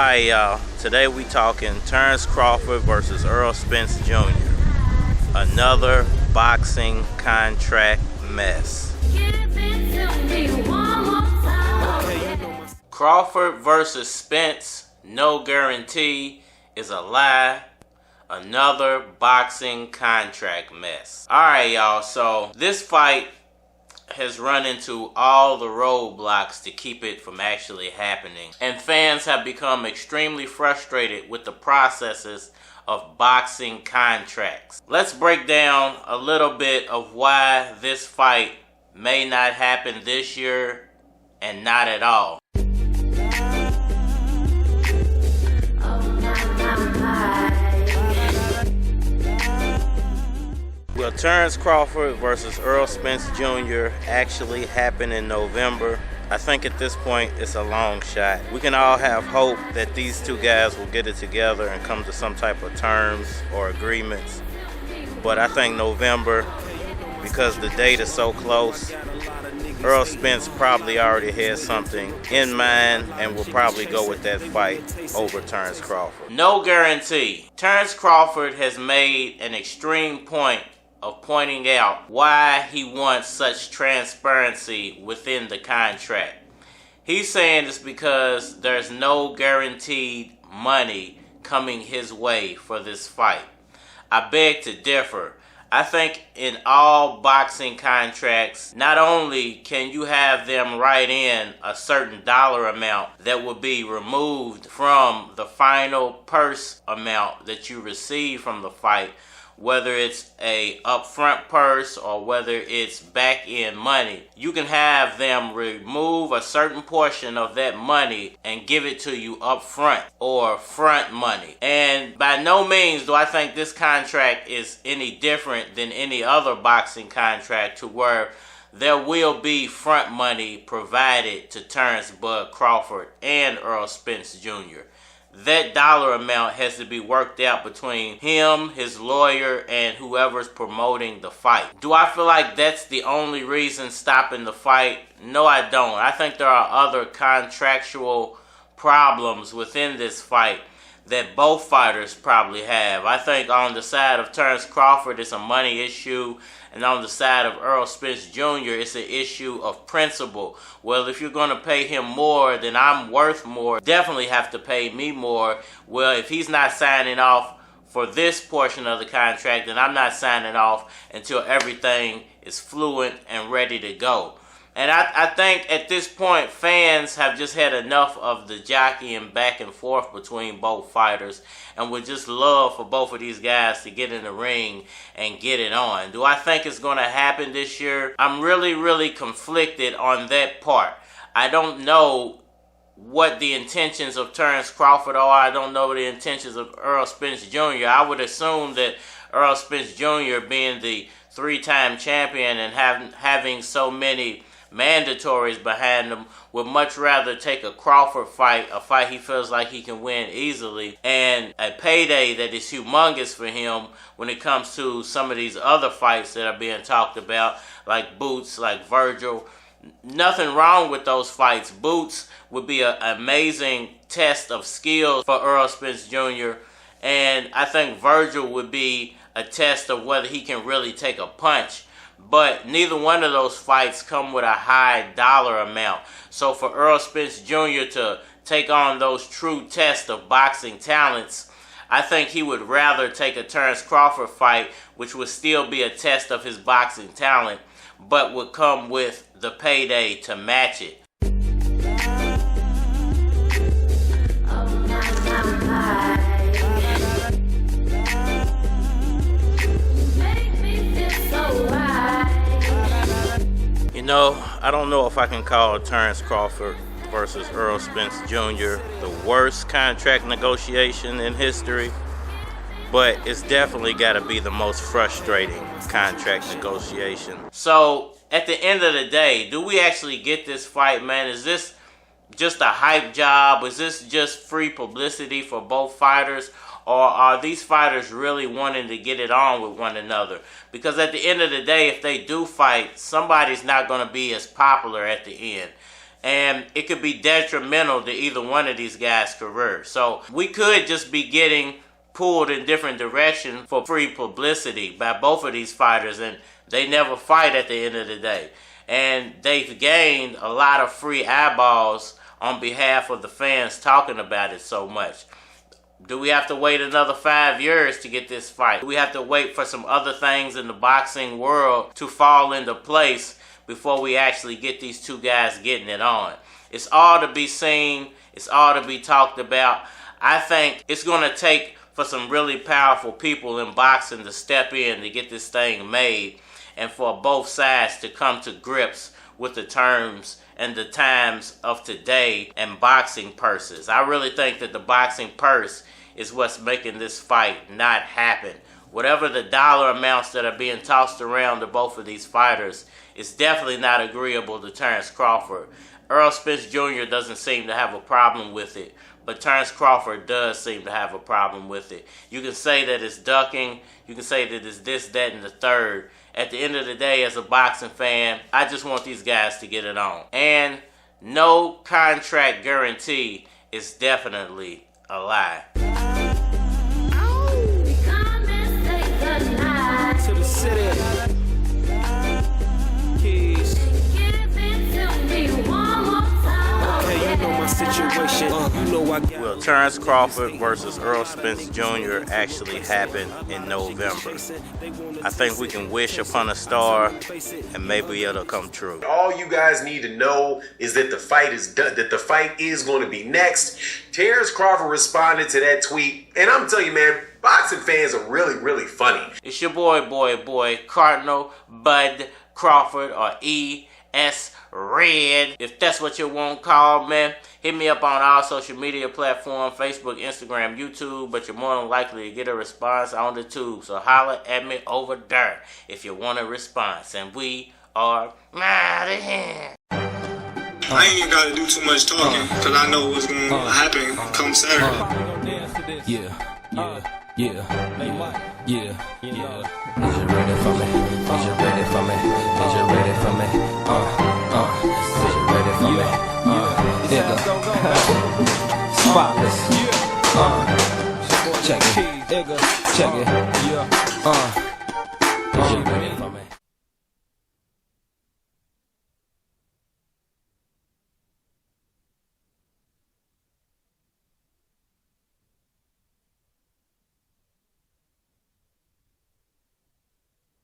Alright y'all, today we talking Terence Crawford versus Errol Spence Jr. Another boxing contract mess. Crawford versus Spence, no guarantee, is a lie. Another boxing contract mess. Alright y'all, so this fight has run into all the roadblocks to keep it from actually happening. And fans have become extremely frustrated with the processes of boxing contracts. Let's break down a little bit of why this fight may not happen this year and not at all. Will Terence Crawford versus Errol Spence Jr. actually happen in November? I think at this point it's a long shot. We can all have hope that these two guys will get it together and come to some type of terms or agreements. But I think November, because the date is so close, Errol Spence probably already has something in mind and will probably go with that fight over Terence Crawford. No guarantee. Terence Crawford has made an extreme point of pointing out why he wants such transparency within the contract. He's saying it's because there's no guaranteed money coming his way for this fight. I beg to differ. I think in all boxing contracts, not only can you have them write in a certain dollar amount that will be removed from the final purse amount that you receive from the fight, whether it's a upfront purse or whether it's back-end money, you can have them remove a certain portion of that money and give it to you upfront or front money. And by no means do I think this contract is any different than any other boxing contract to where there will be front money provided to Terence Bud Crawford and Errol Spence Jr. That dollar amount has to be worked out between him, his lawyer, and whoever's promoting the fight. Do I feel like that's the only reason stopping the fight? No, I don't. I think there are other contractual problems within this fight that both fighters probably have. I think on the side of Terence Crawford, it's a money issue. And on the side of Errol Spence Jr., it's an issue of principle. Well, if you're going to pay him more, then I'm worth more. Definitely have to pay me more. Well, if he's not signing off for this portion of the contract, then I'm not signing off until everything is fluent and ready to go. And I think at this point, fans have just had enough of the jockeying back and forth between both fighters and would just love for both of these guys to get in the ring and get it on. Do I think it's going to happen this year? I'm really conflicted on that part. I don't know what the intentions of Terence Crawford are. I don't know the intentions of Errol Spence Jr. I would assume that Errol Spence Jr. being the three-time champion and having so many mandatories behind him would much rather take a Crawford fight, a fight he feels like he can win easily, and a payday that is humongous for him when it comes to some of these other fights that are being talked about, like Boots, like Virgil. Nothing wrong with those fights. Boots would be an amazing test of skills for Errol Spence Jr., and I think Virgil would be a test of whether he can really take a punch. But neither one of those fights come with a high dollar amount. So for Errol Spence Jr. to take on those true tests of boxing talents, I think he would rather take a Terence Crawford fight, which would still be a test of his boxing talent, but would come with the payday to match it. You know, I don't know if I can call Terence Crawford versus Errol Spence Jr. the worst contract negotiation in history, but it's definitely got to be the most frustrating contract negotiation. So, at the end of the day, do we actually get this fight, man? Is this just a hype job? Is this just free publicity for both fighters? Or are these fighters really wanting to get it on with one another? Because at the end of the day, if they do fight, somebody's not going to be as popular at the end. and it could be detrimental to either one of these guys' careers. So we could just be getting pulled in different directions for free publicity by both of these fighters, and they never fight at the end of the day. And they've gained a lot of free eyeballs on behalf of the fans talking about it so much. Do we have to wait another 5 years to get this fight? Do we have to wait for some other things in the boxing world to fall into place before we actually get these two guys getting it on? It's all to be seen. It's all to be talked about. I think it's going to take for some really powerful people in boxing to step in to get this thing made, and for both sides to come to grips with the terms and the times of today and boxing purses. I really think that the boxing purse is what's making this fight not happen. Whatever the dollar amounts that are being tossed around to both of these fighters, it's definitely not agreeable to Terence Crawford. Errol Spence Jr. doesn't seem to have a problem with it, but Terence Crawford does seem to have a problem with it. You can say that it's ducking, you can say that it's this, that, and the third. At the end of the day, as a boxing fan, I just want these guys to get it on. And no contract guarantee is definitely a lie. To the city. Keys. Okay, you know my situation. You know I got. Will Terence Crawford versus Errol Spence Jr. actually happen in November? I think we can wish upon a star, and maybe it'll come true. All you guys need to know is that the fight is done, that the fight is going to be next. Terence Crawford responded to that tweet, and I'm telling you, man, boxing fans are really, really funny. It's your boy, Cardinal, Bud Crawford, or E.S. Red, if that's what you want called, man. Hit me up on all social media platforms, Facebook, Instagram, YouTube, but you're more than likely to get a response on the tube. So holler at me over there if you want a response. And we are out of here. I ain't even gotta do too much talking, cause I know what's gonna happen come Saturday. Yeah. Is you ready for me? Is you ready for me? Is you ready for me? Is you ready for me? Nigga. Spotless. Check it.